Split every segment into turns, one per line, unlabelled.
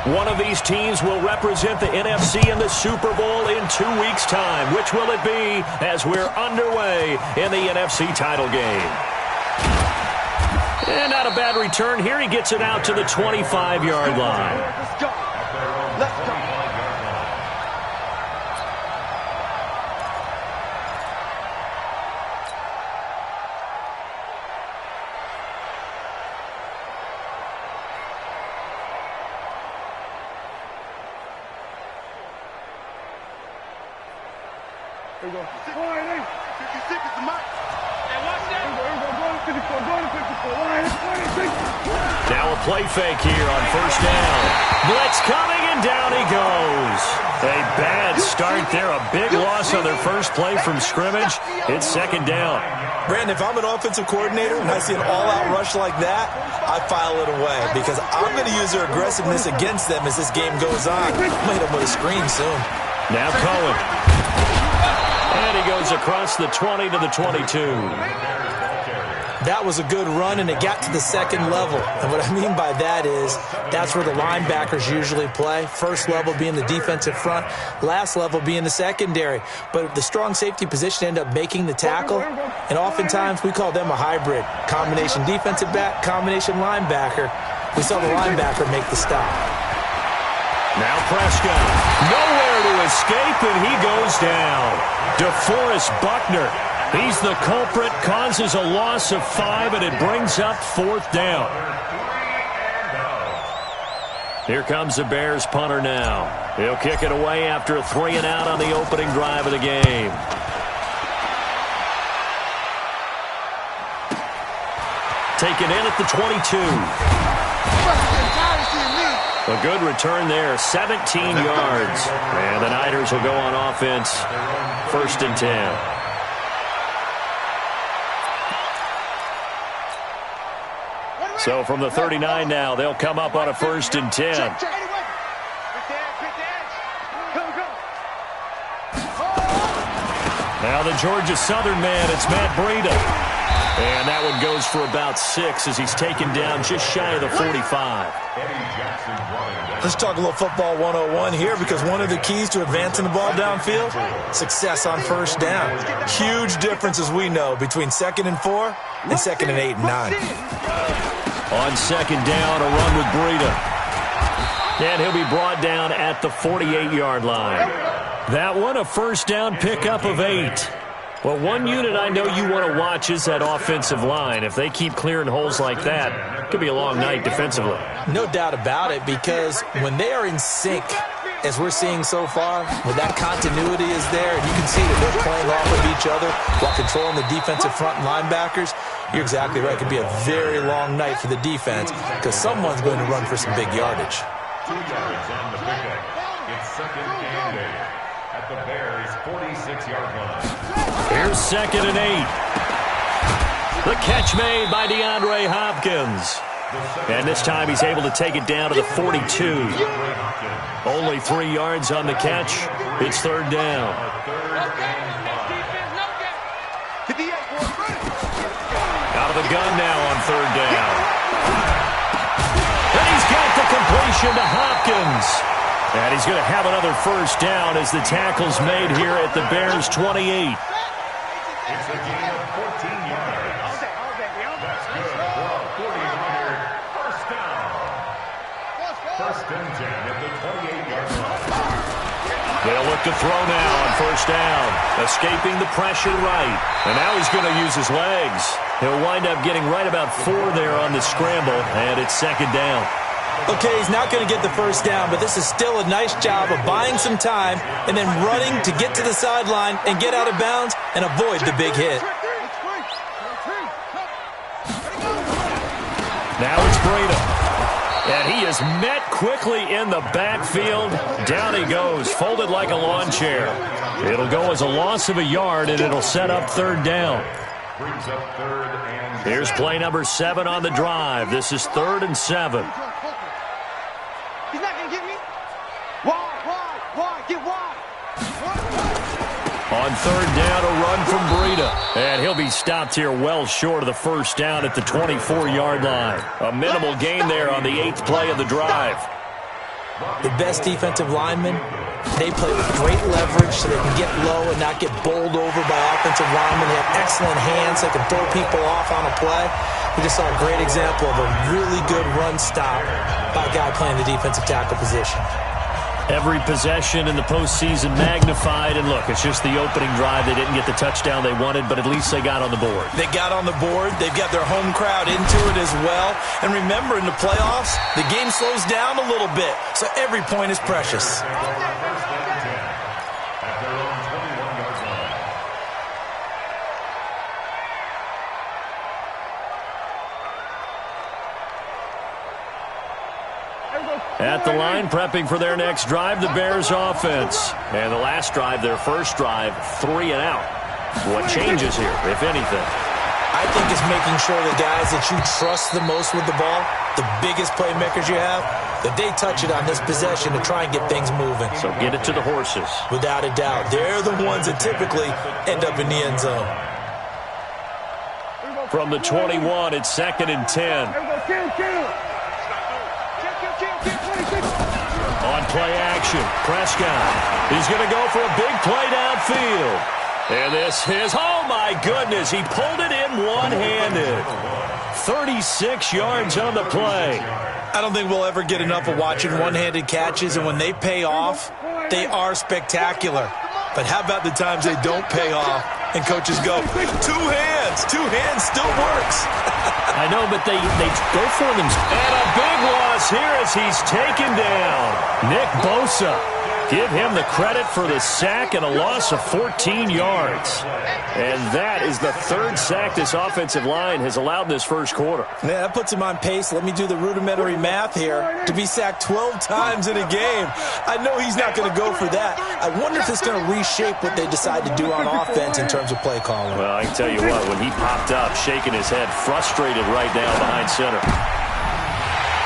One of these teams will represent the NFC in the Super Bowl in 2 weeks' time. Which will it be as we're underway in the NFC title game? And not a bad return here. He gets it out to the 25-yard line.
Let's go. Let's go. Here we go. 56 is the mark. Hey, watch that. Here we go. Going to 54.
Now a play fake here on first down. Blitz coming, and down he goes. A bad start there. A big loss on their first play from scrimmage. It's second down.
Brandon, if I'm an offensive coordinator and I see an all-out rush like that, I file it away because I'm going to use their aggressiveness against them as this game goes on. I'm going to hit them with a screen soon.
Now Cohen. And he goes across the 20 to the 22.
That was a good run, and it got to the second level. And what I mean by that is that's where the linebackers usually play. First level being the defensive front, last level being the secondary. But the strong safety position ended up making the tackle, and oftentimes we call them a hybrid. Combination defensive back, combination linebacker. We saw the linebacker make the stop.
Now Prescott, nowhere to escape, and he goes down. DeForest Buckner, he's the culprit, causes a loss of 5, and it brings up fourth down. Here comes the Bears punter now. He'll kick it away after a 3 and out on the opening drive of the game. Taken in at the 22. A good return there, 17 yards. And the Niners will go on offense, first and 10. So from the 39 now, they'll come up on a first and 10. Now the Georgia Southern man, it's Matt Breida. And that one goes for about 6 as he's taken down just shy of the 45.
Let's talk a little football 101 here because one of the keys to advancing the ball downfield, success on first down. Huge difference, as we know, between 2nd and 4 and 2nd and 8 and 9.
On second down, a run with Breida. And he'll be brought down at the 48-yard line. That one, a first down pickup of 8. Well, one unit I know you want to watch is that offensive line. If they keep clearing holes like that, it could be a long night defensively.
No doubt about it, because when they are in sync, as we're seeing so far, when that continuity is there, and you can see that they're playing off of each other while controlling the defensive front and linebackers, you're exactly right. It could be a very long night for the defense because someone's going to run for some big yardage.
2 yards on the pickup. It's second and 8 at the Bears' 46-yard line.
Here's second and 8. The catch made by DeAndre Hopkins. And this time he's able to take it down to the 42. Only 3 yards on the catch. It's third down. Out of the gun now on third down. And he's got the completion to Hopkins. And he's going to have another first down as the tackle's made here at the Bears' 28.
It's a gain of 14 yards. That's good for a 40-yard first down. First and 10 at the 28-yard line.
They'll look to throw now on first down. Escaping the pressure right. And now he's going to use his legs. He'll wind up getting right about 4 there on the scramble, and it's second down.
Okay, he's not going to get the first down, but this is still a nice job of buying some time and then running to get to the sideline and get out of bounds and avoid the big hit.
Now it's Breida. And he is met quickly in the backfield. Down he goes, folded like a lawn chair. It'll go as a loss of a yard, and it'll set up third down.
Brings up third and
Here's play number 7 on the drive. This is 3rd and 7.
He's not going to get me. Why? Get wide.
On third down, a run from Breida. And he'll be stopped here well short of the first down at the 24-yard line. A minimal gain there on the 8th play of the drive.
The best defensive linemen, they play with great leverage so they can get low and not get bowled over by offensive linemen. They have excellent hands. They can throw people off on a play. We just saw a great example of a really good run stop by a guy playing the defensive tackle position.
Every possession in the postseason magnified, and look, it's just the opening drive. They didn't get the touchdown they wanted, but at least they got on the board.
They got on the board. They've got their home crowd into it as well. And remember, in the playoffs, the game slows down a little bit, so every point is precious.
At the line, prepping for their next drive, the Bears offense. And the last drive, their first drive, 3 and out. What changes here, if anything?
I think it's making sure the guys that you trust the most with the ball, the biggest playmakers you have, that they touch it on this possession to try and get things moving.
So get it to the horses.
Without a doubt. They're the ones that typically end up in the end zone.
From the 21, it's 2nd and 10. On play action, Prescott. He's going to go for a big play downfield. And this is, oh my goodness, he pulled it in one-handed. 36 yards on the play.
I don't think we'll ever get enough of watching one-handed catches, and when they pay off, they are spectacular. But how about the times they don't pay off and coaches go, two hands still works.
I know, but they go for them. And a big loss here as he's taken down. Nick Bosa. Give him the credit for the sack and a loss of 14 yards. And that is the 3rd sack this offensive line has allowed this first quarter.
Yeah, that puts him on pace. Let me do the rudimentary math here. To be sacked 12 times in a game, I know he's not going to go for that. I wonder if it's going to reshape what they decide to do on offense in terms of play calling.
Well, I can tell you what, when he popped up, shaking his head, frustrated right now behind center.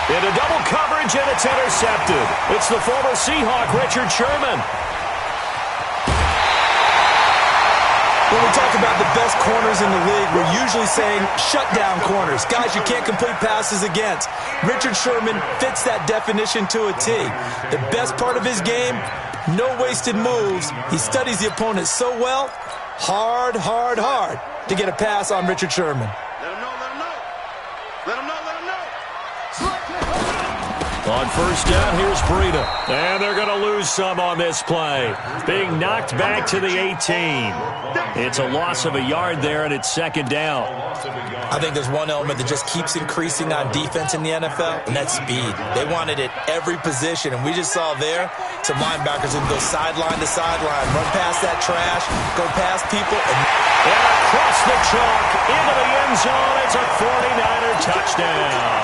Into double coverage, and it's intercepted. It's the former Seahawk, Richard Sherman.
When we talk about the best corners in the league, we're usually saying shutdown corners, guys you can't complete passes against. Richard Sherman fits that definition to a T. The best part of his game, no wasted moves. He studies the opponent so well, hard to get a pass on Richard Sherman.
Let him know, let him know. Let him know, let him know.
On first down, here's Breida. And they're going to lose some on this play. Being knocked back to the 18. It's a loss of a yard there, and it's 2nd down.
I think there's one element that just keeps increasing on defense in the NFL, and that's speed. They want it at every position, and we just saw there some linebackers that go sideline to sideline, run past that trash, go past people. And
across the chalk, into the end zone, it's a 49er touchdown.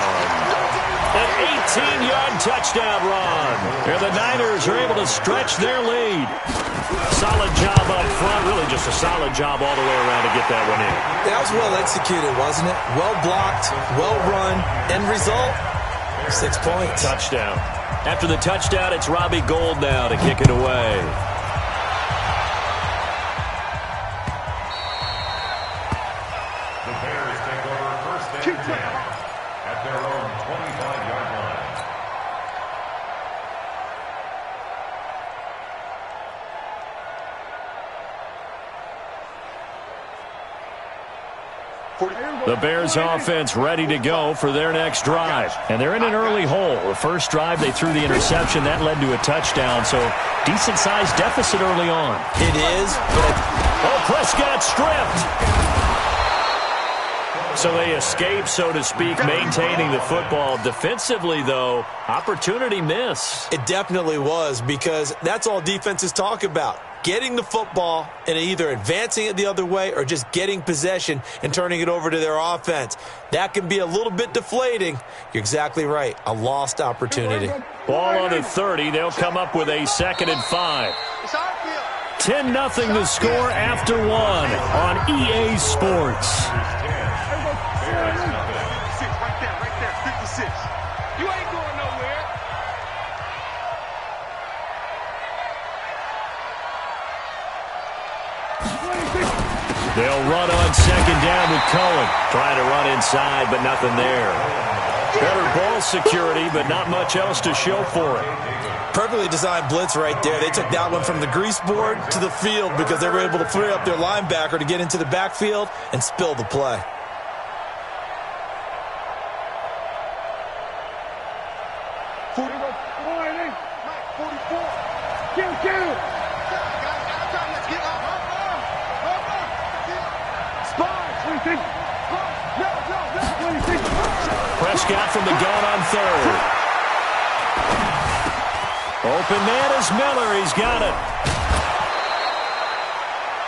An 18-yard touchdown run. And the Niners are able to stretch their lead. Solid job up front. Really just a solid job all the way around to get that one in.
That was well executed, wasn't it? Well blocked, well run. End result, 6 points.
Touchdown. After the touchdown, it's Robbie Gould now to kick it away.
The Bears take over 1st and 10 at their own 25-yard line.
The Bears offense ready to go for their next drive. And they're in an early hole. The first drive, they threw the interception. That led to a touchdown. So decent-sized deficit early on.
It is, but...
Oh, Prescott stripped. So they escape, so to speak, maintaining the football. Defensively, though, opportunity miss.
It definitely was, because that's all defenses talk about. Getting the football and either advancing it the other way or just getting possession and turning it over to their offense. That can be a little bit deflating. You're exactly right. A lost opportunity.
Ball on the 30. They'll come up with a 2nd and 5. 10-0 the score after 1 on EA Sports.
Right there, 56. You ain't going nowhere.
They'll run on 2nd down with Cohen. Trying to run inside, but nothing there. Better ball security, but not much else to show for it.
Perfectly designed blitz right there. They took that one from the grease board to the field because they were able to free up their linebacker to get into the backfield and spill the play.
Prescott from the gun on third. Open man is Miller. He's got it.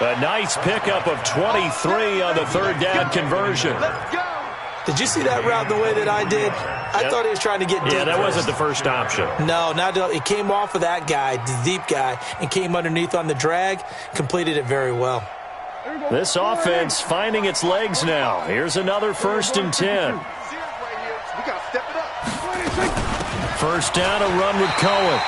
A nice pickup of 23 on the third down conversion.
Did you see that route the way that I did? I thought he was trying to get deep.
Yeah, that wasn't the first option.
No, not at all. He came off of that guy, the deep guy, and came underneath on the drag, completed it very well.
This offense finding its legs now. Here's another 1st and 10. First down, a run with Cohen.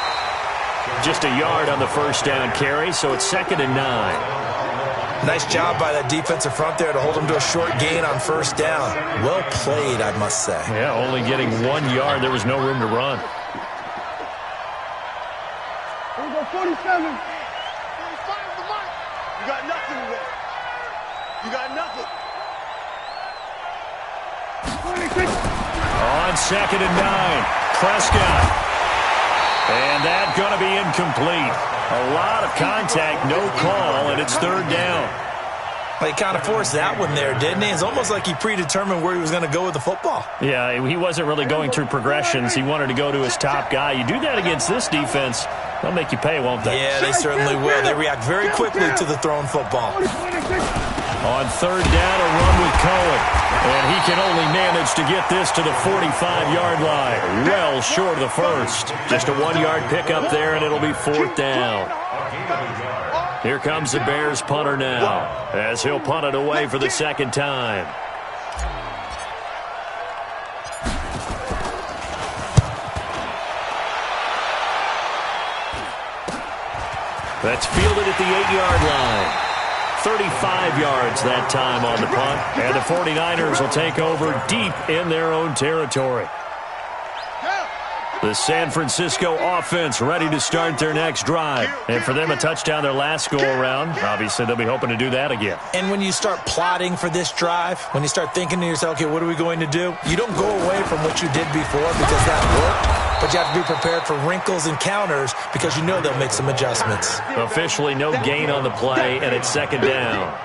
Just a yard on the first down carry, so it's 2nd and 9.
Nice job by that defensive front there to hold him to a short gain on first down. Well played, I must say.
Yeah, only getting 1 yard. There was no room to run.
Here we go, 47. 45 the mark. You got nothing with it. You got nothing. 26.
On 2nd and 9, Prescott. And that's going to be incomplete. A lot of contact, no call, and it's 3rd down.
Well, he kind of forced that one there, didn't he? It's almost like he predetermined where he was going to go with the football.
Yeah, he wasn't really going through progressions. He wanted to go to his top guy. You do that against this defense, they'll make you pay, won't they?
Yeah, they certainly will. They react very quickly to the thrown football.
On 3rd down, a run with Cohen. And he can only manage to get this to the 45-yard line. Well short of the first. Just a 1-yard pickup there, and it'll be 4th down. Here comes the Bears punter now, as he'll punt it away for the 2nd time. That's fielded at the 8-yard line. 35 yards that time on the punt, and the 49ers will take over deep in their own territory. The San Francisco offense ready to start their next drive. And for them, a touchdown their last go-around. Obviously, they'll be hoping to do that again.
And when you start plotting for this drive, when you start thinking to yourself, okay, what are we going to do? You don't go away from what you did before because that worked. But you have to be prepared for wrinkles and counters because you know they'll make some adjustments.
Officially no gain on the play, and it's 2nd down.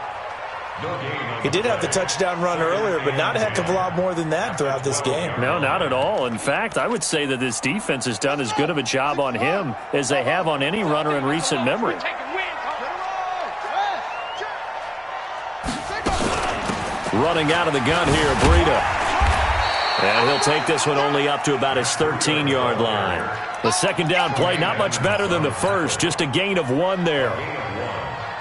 He did have the touchdown run earlier, but not a heck of a lot more than that throughout this game.
No, not at all. In fact, I would say that this defense has done as good of a job on him as they have on any runner in recent memory. Running out of the gun here, Breida. And he'll take this one only up to about his 13-yard line. The 2nd down play, not much better than the first, just a gain of 1 there.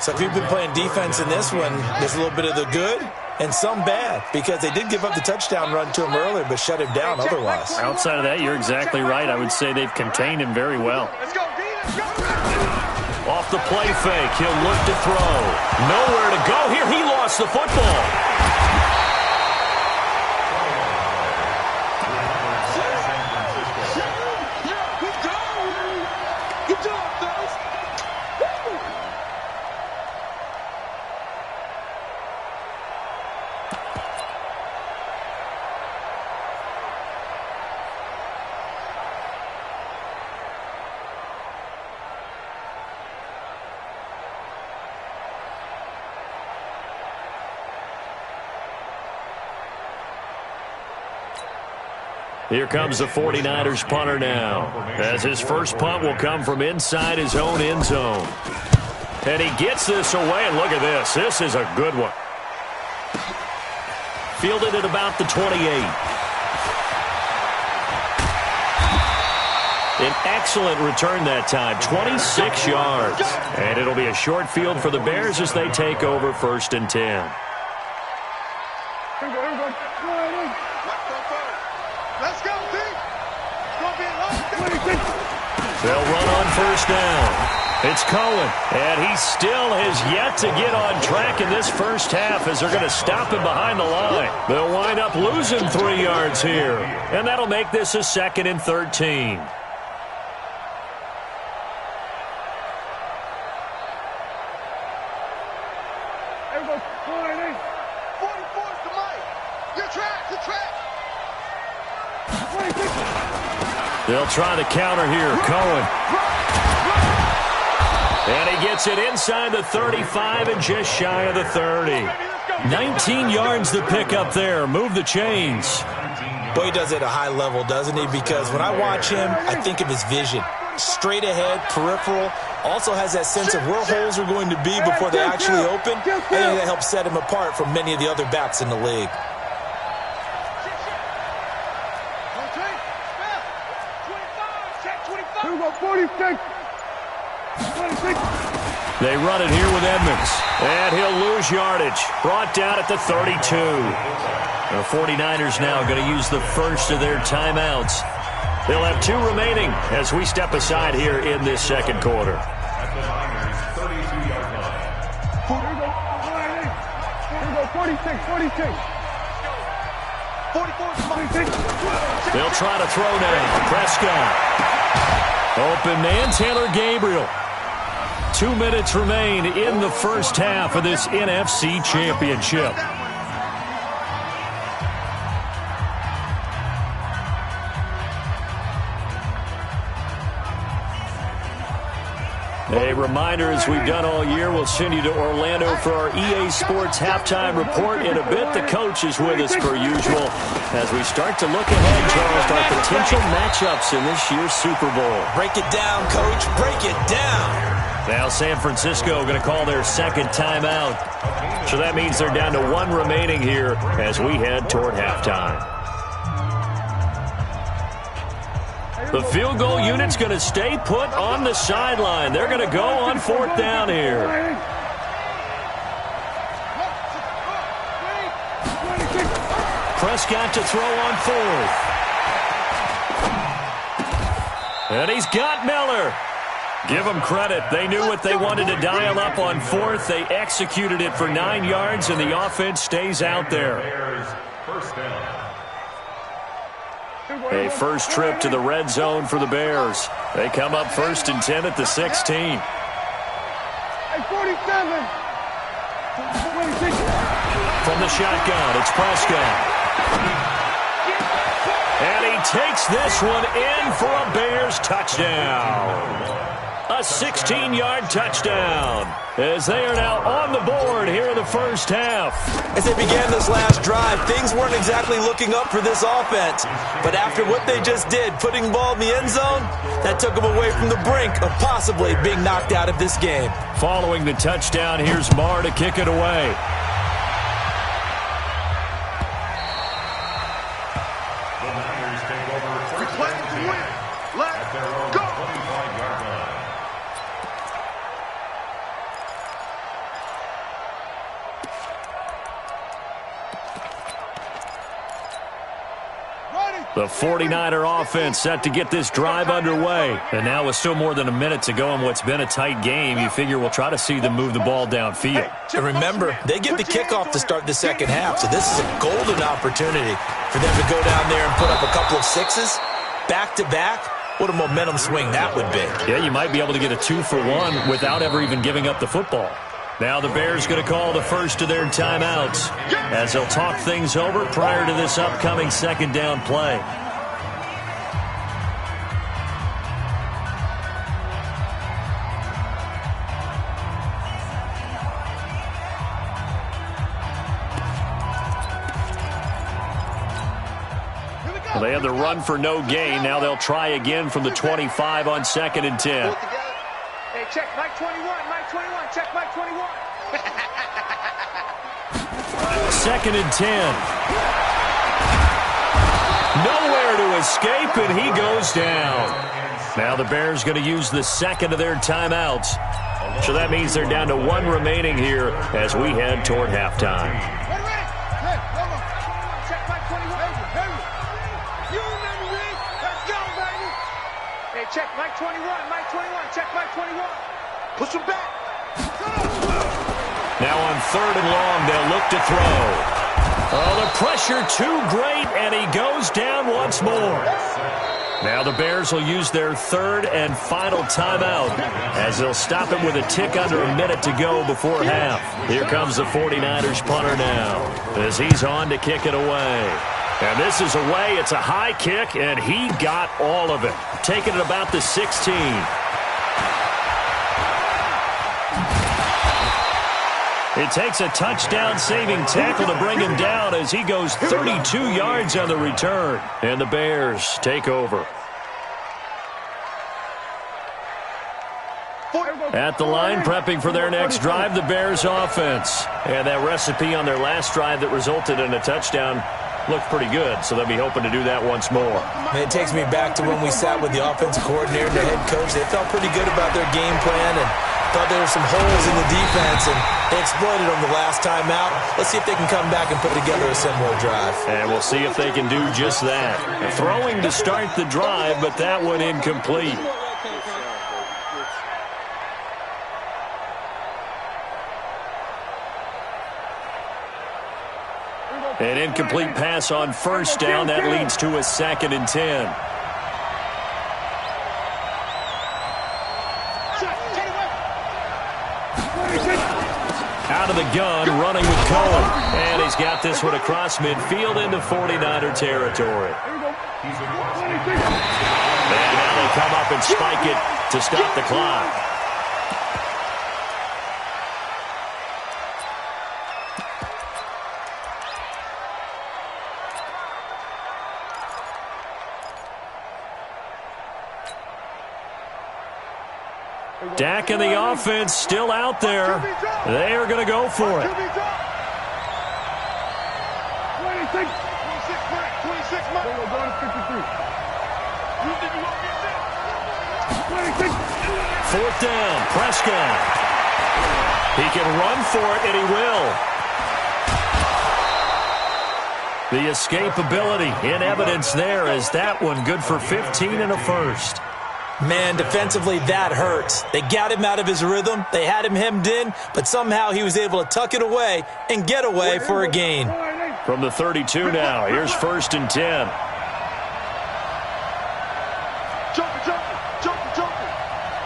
So if you've been playing defense in this one, there's a little bit of the good and some bad because they did give up the touchdown run to him earlier but shut him down otherwise.
Outside of that, you're exactly right. I would say they've contained him very well. Off the play fake, he'll look to throw. Nowhere to go here. He lost the football. Here comes the 49ers punter now, as his first punt will come from inside his own end zone. And he gets this away, and look at this. This is a good one. Fielded at about the 28. An excellent return that time, 26 yards. And it'll be a short field for the Bears as they take over 1st and 10.
Let's go, team.
They'll run on 1st down. It's Cohen, and he still has yet to get on track in this first half as they're going to stop him behind the line. They'll wind up losing 3 yards here, and that'll make this a 2nd and 13. They'll try the counter here. Cohen. And he gets it inside the 35 and just shy of the 30. 19 yards to pick up there. Move the chains.
Boy, he does it at a high level, doesn't he? Because when I watch him, I think of his vision. Straight ahead, peripheral. Also has that sense of where holes are going to be before they actually open. I think that helps set him apart from many of the other backs in the league.
They run it here with Edmonds, and he'll lose yardage. Brought down at the 32. The 49ers now going to use the first of their timeouts. They'll have 2 remaining as we step aside here in this second quarter.
At the Niners' 32-yard line.
46.
They'll try to throw now. Prescott. Open man, Taylor Gabriel. 2 minutes remain in the first half of this NFC Championship. A reminder, as we've done all year, we'll send you to Orlando for our EA Sports halftime report in a bit. The coach is with us per usual as we start to look ahead, Charles, to our potential matchups in this year's Super Bowl.
Break it down, Coach. Break it down.
Now San Francisco going to call their second timeout. So that means they're down to 1 remaining here as we head toward halftime. The field goal unit's going to stay put on the sideline. They're going to go on 4th down here. Prescott to throw on 4th. And he's got Miller. Give them credit. They knew what they wanted to dial up on 4th. They executed it for 9 yards, and the offense stays out there.
First down.
A first trip to the red zone for the Bears. They come up 1st and 10 at the 16. From the shotgun, it's Prescott. And he takes this one in for a Bears touchdown. A 16-yard touchdown as they are now on the board here in the first half.
As they began this last drive, things weren't exactly looking up for this offense. But after what they just did, putting the ball in the end zone, that took them away from the brink of possibly being knocked out of this game.
Following the touchdown, here's Marr to kick it away.
The Niners take over first and 10 at their own 25-yard line.
The 49er offense set to get this drive underway. And now with still more than a minute to go in what's been a tight game, you figure we'll try to see them move the ball downfield.
And remember, they get the kickoff to start the second half, so this is a golden opportunity for them to go down there and put up a couple of 6s back-to-back. What a momentum swing that would be.
Yeah, you might be able to get a 2-for-1 without ever even giving up the football. Now the Bears going to call the first of their timeouts as they'll talk things over prior to this upcoming second down play. Well, they had the run for no gain. Now they'll try again from the 25 on 2nd and 10.
Hey, check Mike 21, Mike 21, check Mike 21.
2nd and 10. Nowhere to escape, and he goes down. Now the Bears going to use the second of their timeouts. So that means they're down to 1 remaining here as we head toward halftime.
Check Mike 21. You remember me? Let's go, baby. Hey, check Mike 21, Mike 21, check Mike 21. Push him back.
Now on 3rd and long, they'll look to throw. Oh, the pressure too great, and he goes down once more. Now the Bears will use their 3rd and final timeout as they'll stop it with a tick under a minute to go before half. Here comes the 49ers punter now as he's on to kick it away. And this is away. It's a high kick, and he got all of it. Taking it about the 16. It takes a touchdown-saving tackle to bring him down as he goes 32 yards on the return. And the Bears take over. At the line, prepping for their next drive, the Bears offense. And that recipe on their last drive that resulted in a touchdown looked pretty good, so they'll be hoping to do that once more.
Man, it takes me back to when we sat with the offensive coordinator and the head coach. They felt pretty good about their game plan and thought there were some holes in the defense, and they exploited them the last time out. Let's see if they can come back and put together a similar drive.
And we'll see if they can do just that. Throwing to start the drive, but that one incomplete. An incomplete pass on 1st down. That leads to a 2nd and 10. Out of the gun, running with Cohen. And he's got this one across midfield into 49er territory. And now they come up and spike it to stop the clock. Dak and the offense still out there. They are going to go for it.
26, 26,
4th down, Prescott. He can run for it, and he will. The escapability in evidence there as that one good for 15 and a 1st.
Man, defensively, that hurts. They got him out of his rhythm. They had him hemmed in, but somehow he was able to tuck it away and get away for a gain.
From the 32 now, here's 1st and 10.
Jumping.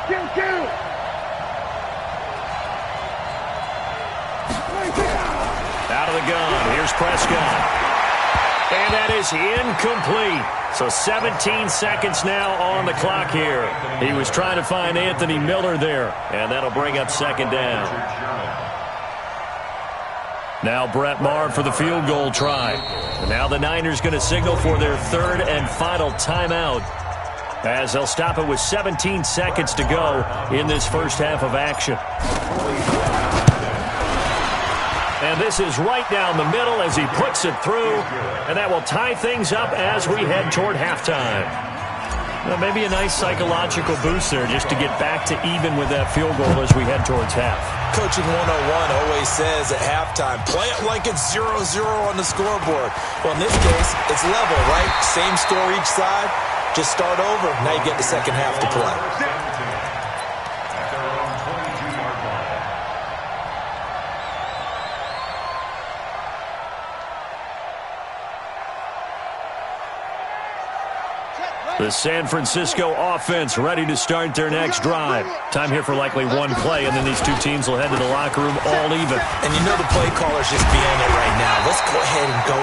Kill.
Out of the gun, here's Prescott. And that is incomplete. So 17 seconds now on the clock here. He was trying to find Anthony Miller there, and that'll bring up 2nd down. Now Brett Maher for the field goal try. And now the Niners going to signal for their 3rd and final timeout as they'll stop it with 17 seconds to go in this first half of action. And this is right down the middle as he puts it through. And that will tie things up as we head toward halftime. Well, maybe a nice psychological boost there just to get back to even with that field goal as we head towards half.
Coaching 101 always says at halftime, play it like it's 0-0 on the scoreboard. Well, in this case, it's level, right? Same score each side. Just start over. Now you get the second half to play.
The San Francisco offense ready to start their next drive. Time here for likely one play, and then these two teams will head to the locker room all even.
And you know the play caller's just being it right now. Let's go ahead and go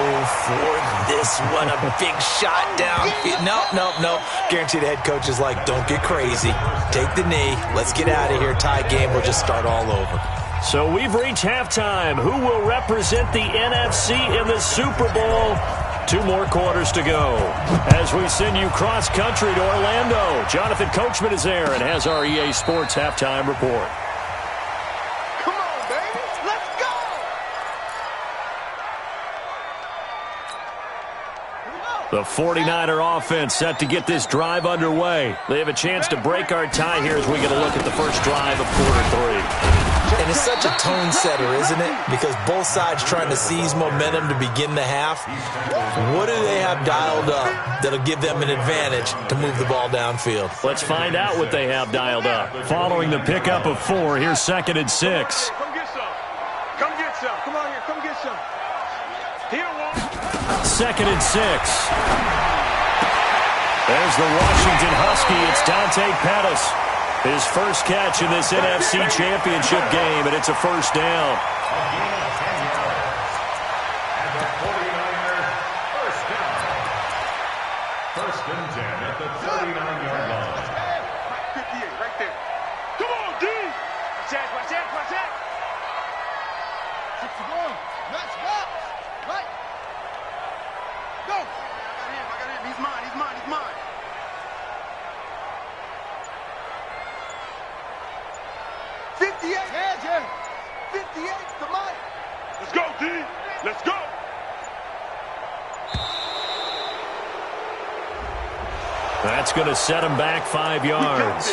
for this one. A big shot down. No. Guaranteed the head coach is like, don't get crazy. Take the knee. Let's get out of here. Tie game. We'll just start all over.
So we've reached halftime. Who will represent the NFC in the Super Bowl? 2 more quarters to go as we send you cross-country to Orlando. Jonathan Coachman is there and has our EA Sports halftime report.
Come on, baby. Let's go.
The 49er offense set to get this drive underway. They have a chance to break our tie here as we get a look at the first drive of quarter 3.
And it's such a tone setter, isn't it? Because both sides trying to seize momentum to begin the half. What do they have dialed up that'll give them an advantage to move the ball downfield?
Let's find out what they have dialed up. Following the pickup of 4, here's 2nd and 6.
Come get some. Come get some. Come on here. Come get some. Here, one.
2nd and 6. There's the Washington Husky. It's Dante Pettis. His first catch in this NFC Championship game, and it's a first down.
First and 10 at the 39-yard line.
58, right there. Come on, D. Watch that, watch that, watch that. 61. Next box. Right. Go. I got him. He's mine, he's mine, he's mine. 58. Yeah. 58 to Mike. Let's go, D. Let's go.
That's going to set him back 5 yards.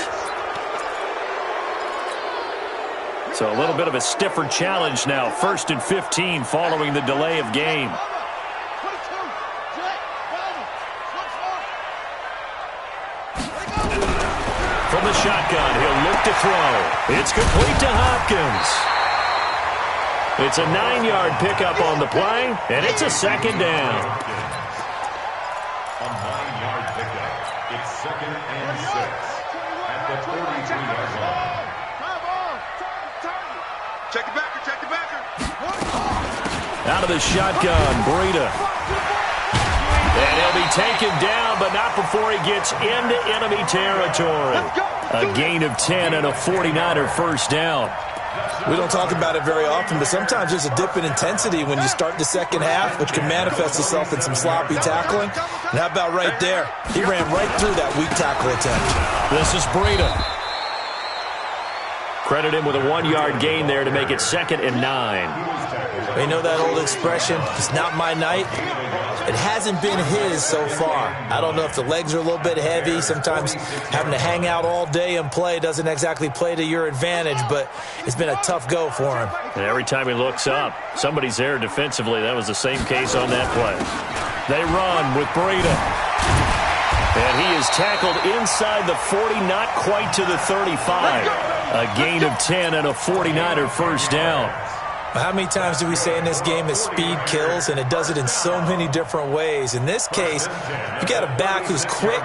So a little bit of a stiffer challenge now. 1st and 15 following the delay of game. From the shotgun, he'll look to throw. It's complete to Hopkins. It's a 9-yard pickup on the play, and it's a 2nd down.
A 9-yard pickup. It's 2nd and 6 at the 43-yard line.
Check the backer, check the backer.
Out of the shotgun, Breida. And he'll be taken down, but not before he gets into enemy territory. A gain of 10 and a 49er first down.
We don't talk about it very often, but sometimes there's a dip in intensity when you start the second half, which can manifest itself in some sloppy tackling. And how about right there? He ran right through that weak tackle attempt.
This is Breida. Credit him with a 1-yard gain there to make it 2nd and 9.
You know that old expression, it's not my night? It hasn't been his so far. I don't know if the legs are a little bit heavy. Sometimes having to hang out all day and play doesn't exactly play to your advantage, but it's been a tough go for him.
And every time he looks up, somebody's there defensively. That was the same case on that play. They run with Breida. And he is tackled inside the 40, not quite to the 35. A gain of 10 and a 49er first down.
How many times do we say in this game that speed kills, and it does it in so many different ways? In this case, you got a back who's quick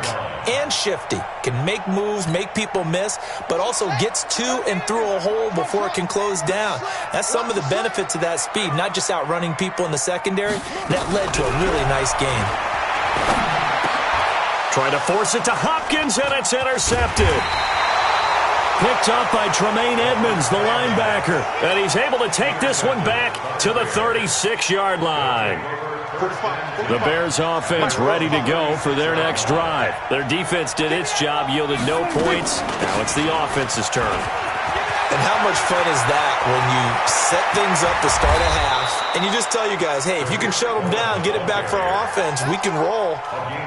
and shifty, can make moves, make people miss, but also gets to and through a hole before it can close down. That's some of the benefits of that speed, not just outrunning people in the secondary. That led to a really nice game.
Trying to force it to Hopkins, and it's intercepted. Picked up by Tremaine Edmonds, the linebacker. And he's able to take this one back to the 36-yard line. The Bears offense ready to go for their next drive. Their defense did its job, yielded no points. Now it's the offense's turn.
And how much fun is that when you set things up to start a half and you just tell you guys, hey, if you can shut them down, get it back for our offense, we can roll.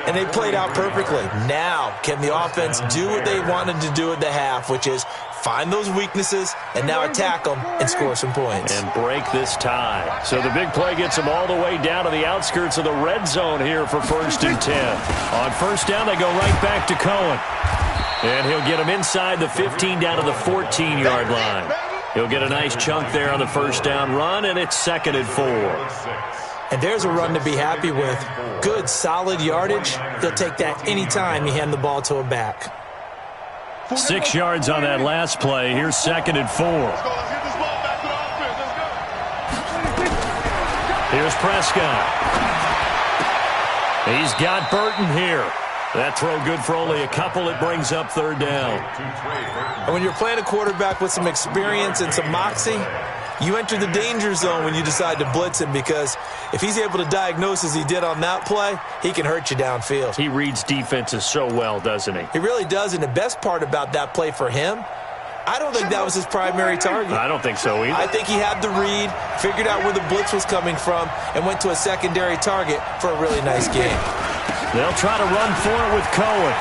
And they played out perfectly. Now, can the offense do what they wanted to do at the half, which is find those weaknesses and now attack them and score some points.
And break this tie. So the big play gets them all the way down to the outskirts of the red zone here for 1st and 10. On first down, they go right back to Cohen. And he'll get him inside the 15 down to the 14-yard line. He'll get a nice chunk there on the first down run, and it's 2nd and 4.
And there's a run to be happy with. Good, solid yardage. They'll take that anytime you hand the ball to a back.
6 yards on that last play. Here's 2nd and 4. Here's Prescott. He's got Burton here. That throw good for only a couple. It brings up 3rd down.
And when you're playing a quarterback with some experience and some moxie, you enter the danger zone when you decide to blitz him, because if he's able to diagnose as he did on that play, he can hurt you downfield.
He reads defenses so well, doesn't he?
He really does, and the best part about that play for him, I don't think that was his primary target.
I don't think so either.
I think he had the read, figured out where the blitz was coming from, and went to a secondary target for a really nice game.
They'll try to run for it with Cohen.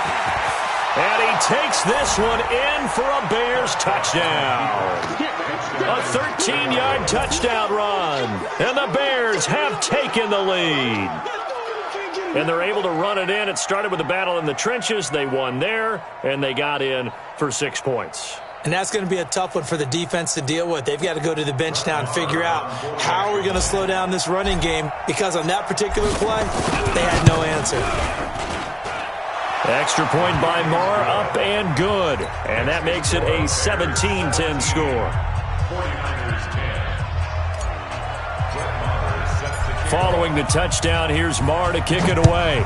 And he takes this one in for a Bears touchdown. A 13-yard touchdown run. And the Bears have taken the lead. And they're able to run it in. It started with a battle in the trenches. They won there, and they got in for 6 points.
And that's going to be a tough one for the defense to deal with. They've got to go to the bench now and figure out how we're going to slow down this running game, because on that particular play, they had no answer.
Extra point by Marr, up and good. And that makes it a 17-10 score. Following the touchdown, here's Marr to kick it away.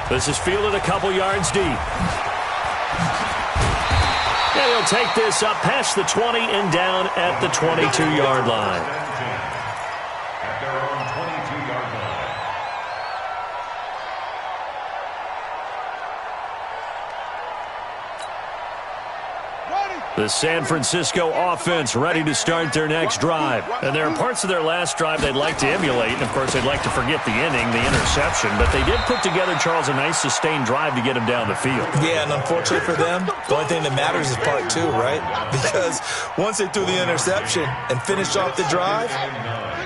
This is fielded a couple yards deep. And he'll take this up past the 20 and down at the 22-yard line.
At their own 22-yard line.
The San Francisco offense ready to start their next drive. And there are parts of their last drive they'd like to emulate. And, of course, they'd like to forget the inning, the interception. But they did put together, Charles, a nice sustained drive to get him down the field.
Yeah, and unfortunately for them, the only thing that matters is part two, right? Because once they threw the interception and finished off the drive,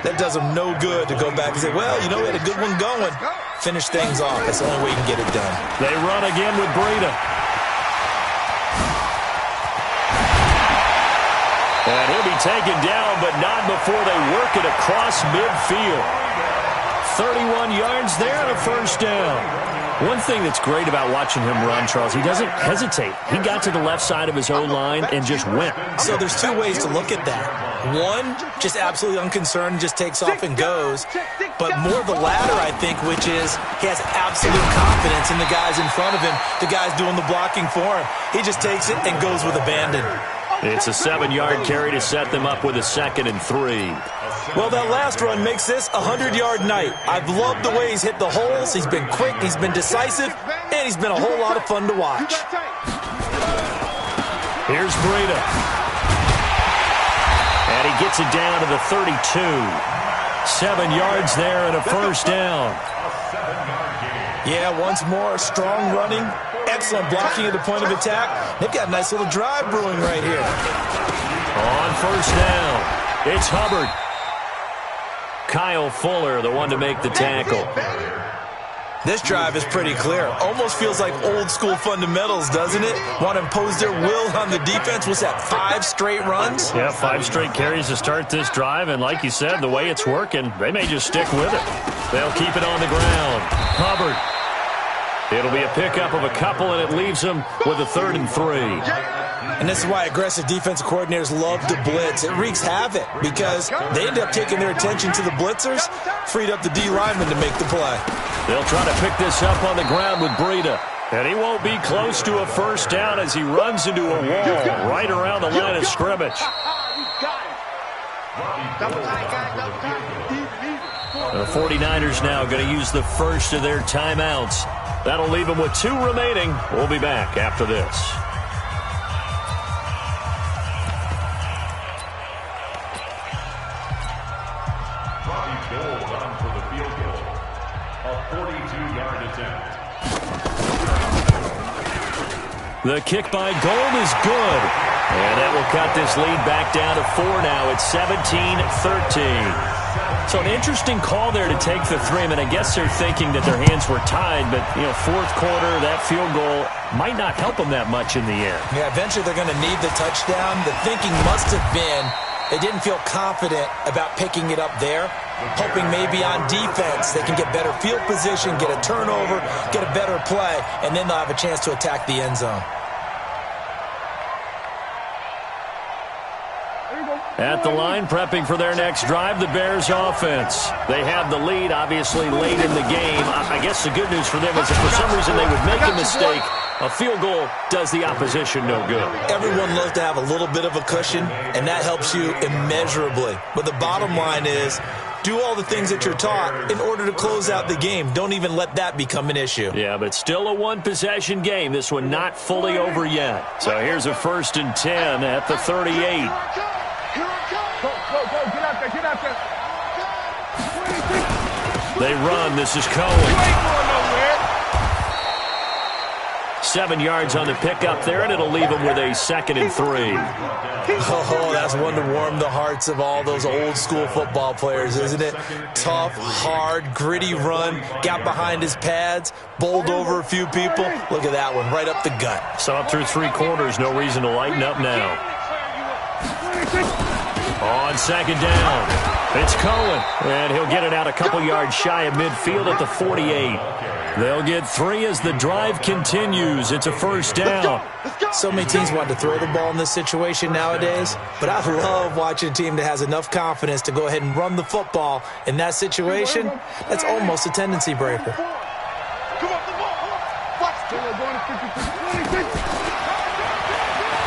that does them no good to go back and say, well, you know, we had a good one going. Finish things off. That's the only way you can get it done.
They run again with Breida. And he'll be taken down, but not before they work it across midfield. 31 yards there and a first down. One thing that's great about watching him run, Charles, he doesn't hesitate. He got to the left side of his O-line and just went.
So there's two ways to look at that. One, just absolutely unconcerned, just takes off and goes. But more the latter, I think, which is he has absolute confidence in the guys in front of him, the guys doing the blocking for him. He just takes it and goes with abandon.
It's a 7-yard carry to set them up with a 2nd and 3.
Well, that last run makes this a 100-yard night. I've loved the way he's hit the holes. He's been quick, he's been decisive, and he's been a whole lot of fun to watch.
Here's Breida. And he gets it down to the 32. 7 yards there and a first down.
Yeah, once more, strong running. Excellent blocking at the point of attack. They've got a nice little drive brewing right here.
On first down, it's Hubbard. Kyle Fuller, the one to make the tackle.
This drive is pretty clear. Almost feels like old school fundamentals, doesn't it? Want to impose their will on the defense. What's that, 5 straight runs?
Yeah, 5 straight carries to start this drive. And like you said, the way it's working, they may just stick with it. They'll keep it on the ground. Hubbard. It'll be a pickup of a couple, and it leaves them with a 3rd and 3.
And this is why aggressive defensive coordinators love to blitz. It wreaks havoc because they end up taking their attention to the blitzers, freed up the D lineman to make the play.
They'll try to pick this up on the ground with Breida. And he won't be close to a first down as he runs into a wall right around the line of scrimmage. The 49ers now going to use the first of their timeouts. That'll leave them with 2 remaining. We'll be back after this.
Robbie Gould on for the field goal. A 42-yard attempt.
The kick by Gould is good. And that will cut this lead back down to 4 now. It's 17-13. So an interesting call there to take the 3. I mean, I guess they're thinking that their hands were tied, but, you know, 4th quarter, that field goal might not help them that much in the end.
Yeah, eventually they're going to need the touchdown. The thinking must have been they didn't feel confident about picking it up there, hoping maybe on defense they can get better field position, get a turnover, get a better play, and then they'll have a chance to attack the end zone.
At the line, prepping for their next drive, the Bears offense. They have the lead, obviously, late in the game. I guess the good news for them is if for some reason they would make a mistake, a field goal does the opposition no good.
Everyone loves to have a little bit of a cushion, and that helps you immeasurably. But the bottom line is, do all the things that you're taught in order to close out the game. Don't even let that become an issue.
Yeah, but still a one-possession game. This one not fully over yet. So here's a 1st and 10 at the 38.
Get out there.
They run. This is Cohen.
You ain't going nowhere.
7 yards on the pickup there, and it'll leave him with a 2nd and 3.
Oh, that's one to warm the hearts of all those old-school football players, isn't it? Tough, hard, gritty run, got behind his pads, bowled over a few people. Look at that one, right up the gut.
So up through 3 quarters, no reason to lighten up now. On 2nd down, it's Cohen, and he'll get it out a couple yards shy of midfield at the 48. They'll get 3 as the drive continues. It's a 1st down.
So many teams want to throw the ball in this situation nowadays, but I love watching a team that has enough confidence to go ahead and run the football. In that situation, that's almost a tendency breaker.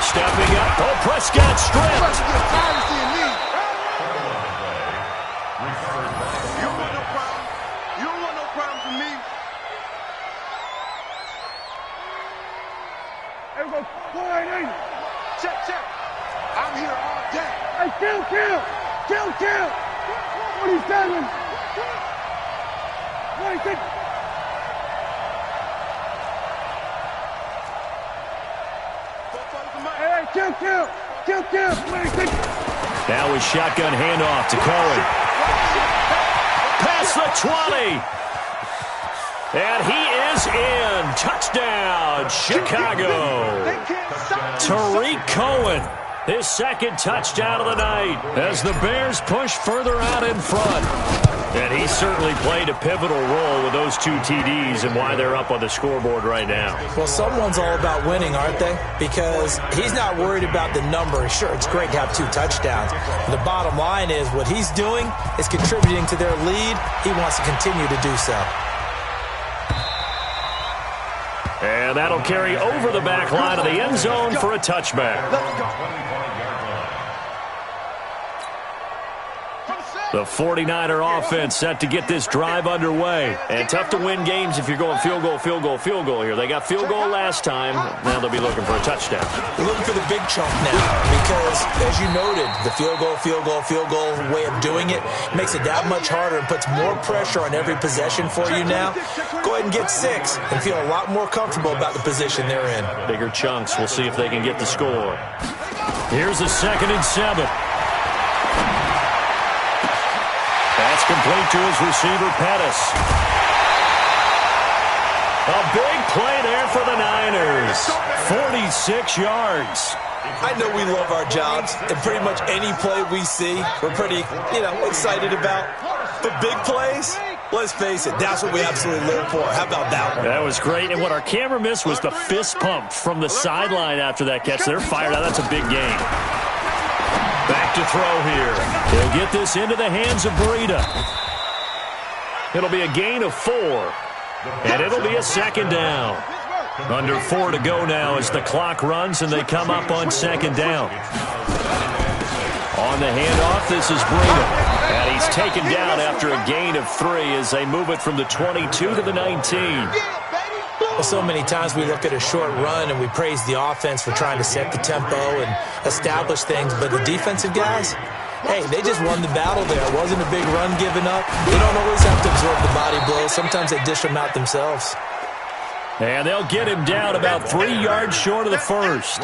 Stepping up. Oh, Prescott stripped.
Check. I'm here all day. Hey, kill. 27. 26. Hey, kill. 26.
Now with shotgun handoff to Cohen. Past the 20. And he is in. Touchdown, Chicago. Tariq Cohen, his 2nd touchdown of the night as the Bears push further out in front. And he certainly played a pivotal role with those 2 TDs and why they're up on the scoreboard right now.
Well, someone's all about winning, aren't they? Because he's not worried about the number. Sure, it's great to have 2 touchdowns. But the bottom line is what he's doing is contributing to their lead. He wants to continue to do so.
And that'll carry over the back line of the end zone for a touchback. The 49er offense set to get this drive underway. And tough to win games if you're going field goal here. They got field goal last time. Now they'll be looking for a touchdown.
They're looking for the big chunk now because, as you noted, the field goal way of doing it makes it that much harder and puts more pressure on every possession for you now. Go ahead and get 6 and feel a lot more comfortable about the position they're in.
Bigger chunks. We'll see if they can get the score. Here's a 2nd and 7. That's complete to his receiver, Pettis. A big play there for the Niners. 46 yards.
I know we love our jobs, and pretty much any play we see, we're pretty, excited about. But big plays, let's face it, that's what we absolutely live for. How about that one?
That was great, and what our camera missed was the fist pump from the sideline after that catch. They're fired out. That's a big gain. Back to throw here. He'll get this into the hands of Breida. It'll be a gain of 4, and it'll be a 2nd down. Under 4 to go now as the clock runs, and they come up on 2nd down. On the handoff, this is Breida. And he's taken down after a gain of 3 as they move it from the 22 to the 19.
Well, so many times we look at a short run and we praise the offense for trying to set the tempo and establish things, but the defensive guys, hey, they just won the battle there. It wasn't a big run given up. They don't always have to absorb the body blows. Sometimes they dish them out themselves.
And they'll get him down about 3 yards short of the 1st.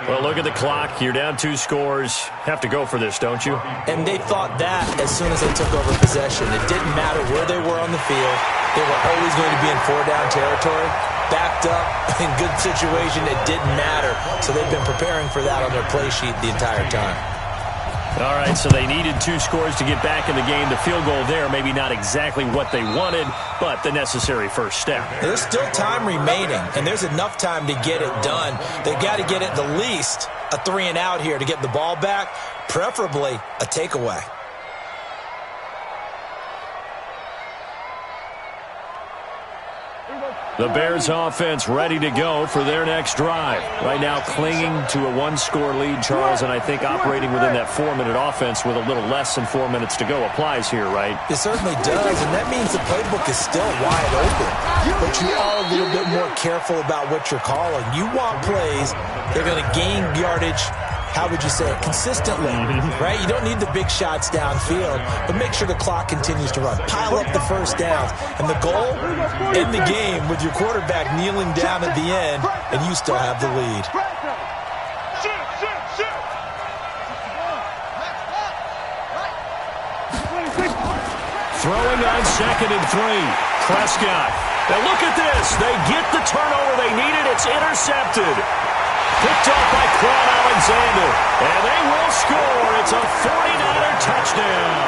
Well, look at the clock. You're down 2 scores. Have to go for this, don't you?
And they thought that as soon as they took over possession. It didn't matter where they were on the field. They were always going to be in 4-down territory. Backed up, in good situation, it didn't matter. So they've been preparing for that on their play sheet the entire time.
All right, so they needed 2 scores to get back in the game. The field goal there, maybe not exactly what they wanted, but the necessary first step.
There's still time remaining, and there's enough time to get it done. They've got to get at the least a 3-and-out here to get the ball back, preferably a takeaway.
The Bears offense ready to go for their next drive. Right now clinging to a 1-score lead, Charles, and I think operating within that 4-minute offense with a little less than 4 minutes to go applies here, right?
It certainly does, and that means the playbook is still wide open. But you are a little bit more careful about what you're calling. You want plays that are going to gain yardage how would you say it, consistently, right? You don't need the big shots downfield, but make sure the clock continues to run. Pile up the first downs. And the goal, end the game with your quarterback kneeling down at the end, and you still have the lead.
Throwing on 2nd and 3. Prescott. Now look at this. They get the turnover they needed. It's intercepted. Picked up by Quan Alexander. And they will score. It's a 49er touchdown.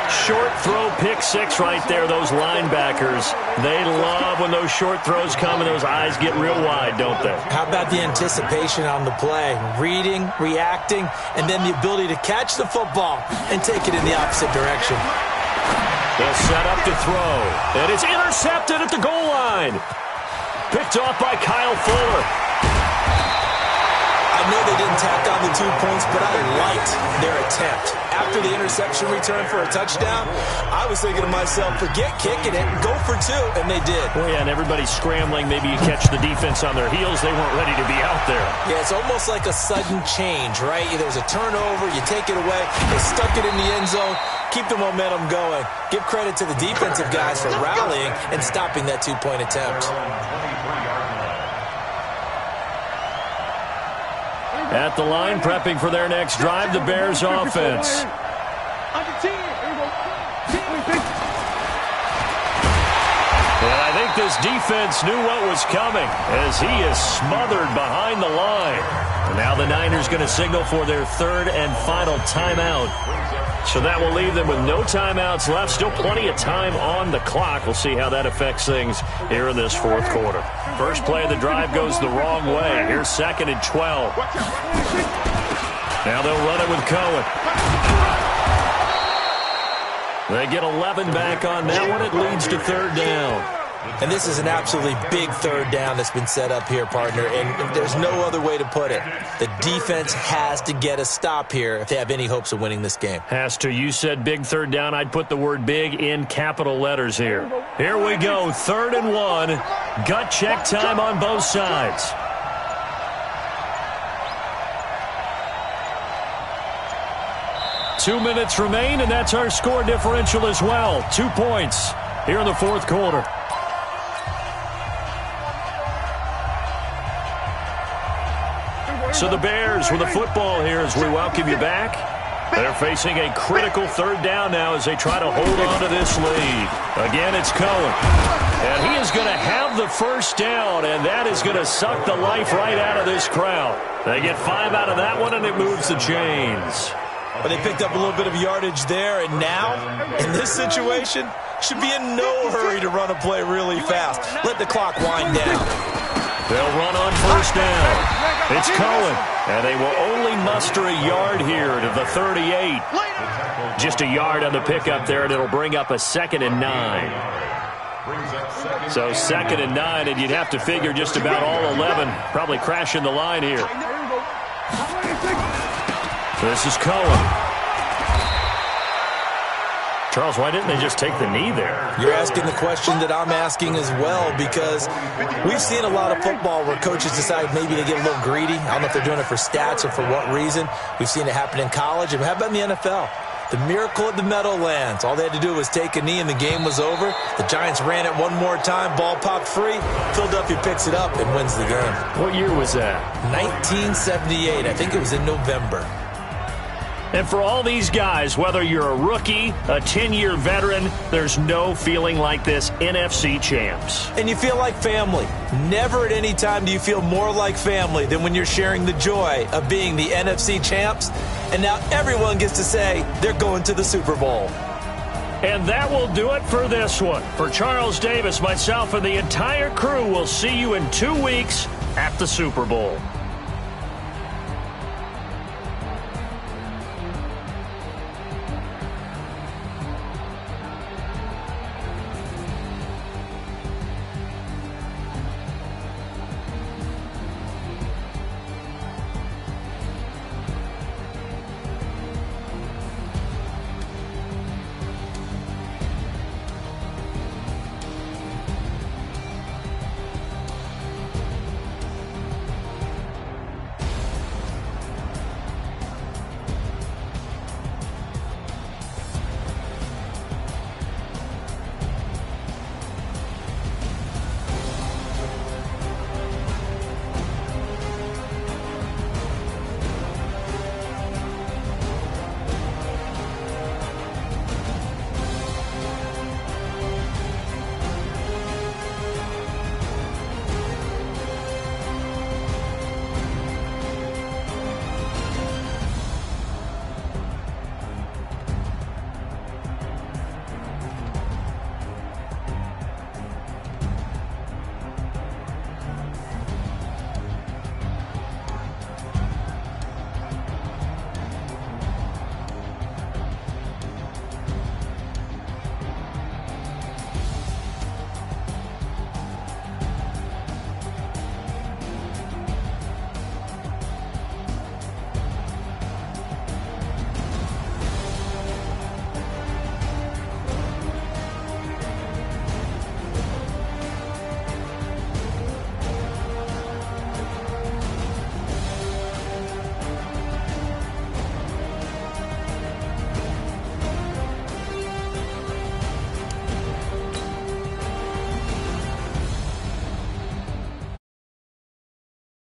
Short throw, pick six right there, those linebackers. They love when those short throws come and those eyes get real wide, don't they?
How about the anticipation on the play? Reading, reacting, and then the ability to catch the football and take it in the opposite direction.
They'll set up to throw. And it's intercepted at the goal line. Picked off by Kyle Fuller.
I know they didn't tack on the 2 points, but I liked their attempt. After the interception return for a touchdown, I was thinking to myself, forget kicking it, go for two, and they did.
Well, yeah, and everybody's scrambling. Maybe you catch the defense on their heels. They weren't ready to be out there.
Yeah, it's almost like a sudden change, right? There's a turnover, you take it away, they stuck it in the end zone, keep the momentum going. Give credit to the defensive guys for rallying and stopping that 2-point attempt.
At the line, prepping for their next drive, the Bears offense. And I think this defense knew what was coming as he is smothered behind the line. And now the Niners going to signal for their third and final timeout. So that will leave them with no timeouts left. Still plenty of time on the clock. We'll see how that affects things here in this fourth quarter. First play of the drive goes the wrong way. Here's 2nd and 12. Now they'll run it with Cohen. They get 11 back on that one. It leads to 3rd down.
And this is an absolutely big 3rd down that's been set up here, partner, and there's no other way to put it. The defense has to get a stop here if they have any hopes of winning this game.
Has to. You said big 3rd down. I'd put the word big in capital letters here. Here we go, 3rd and 1. Gut check time on both sides. Two minutes remain, and that's our score differential as well. 2 points here in the fourth quarter. So the Bears with the football here as we welcome you back. They're facing a critical 3rd down now as they try to hold on to this lead. Again, it's Cohen. And he is going to have the first down, and that is going to suck the life right out of this crowd. They get 5 out of that one, and it moves the chains.
But they picked up a little bit of yardage there, and now, in this situation, should be in no hurry to run a play really fast. Let the clock wind down.
They'll run on 1st down. It's Cohen, and they will only muster a yard here to the 38. Just a yard on the pickup there, and it'll bring up a 2nd and 9. So 2nd and 9, and you'd have to figure just about all 11 probably crashing the line here. This is Cohen. Charles, why didn't they just take the knee there?
You're asking the question that I'm asking as well, because we've seen a lot of football where coaches decide maybe they get a little greedy. I don't know if they're doing it for stats or for what reason. We've seen it happen in college. And how about in the NFL? The miracle at the Meadowlands. All they had to do was take a knee and the game was over. The Giants ran it one more time. Ball popped free. Philadelphia picks it up and wins the game.
What year was that?
1978. I think it was in November.
And for all these guys, whether you're a rookie, a 10-year veteran, there's no feeling like this NFC champs.
And you feel like family. Never at any time do you feel more like family than when you're sharing the joy of being the NFC champs. And now everyone gets to say they're going to the Super Bowl.
And that will do it for this one. For Charles Davis, myself, and the entire crew, we'll see you in 2 weeks at the Super Bowl.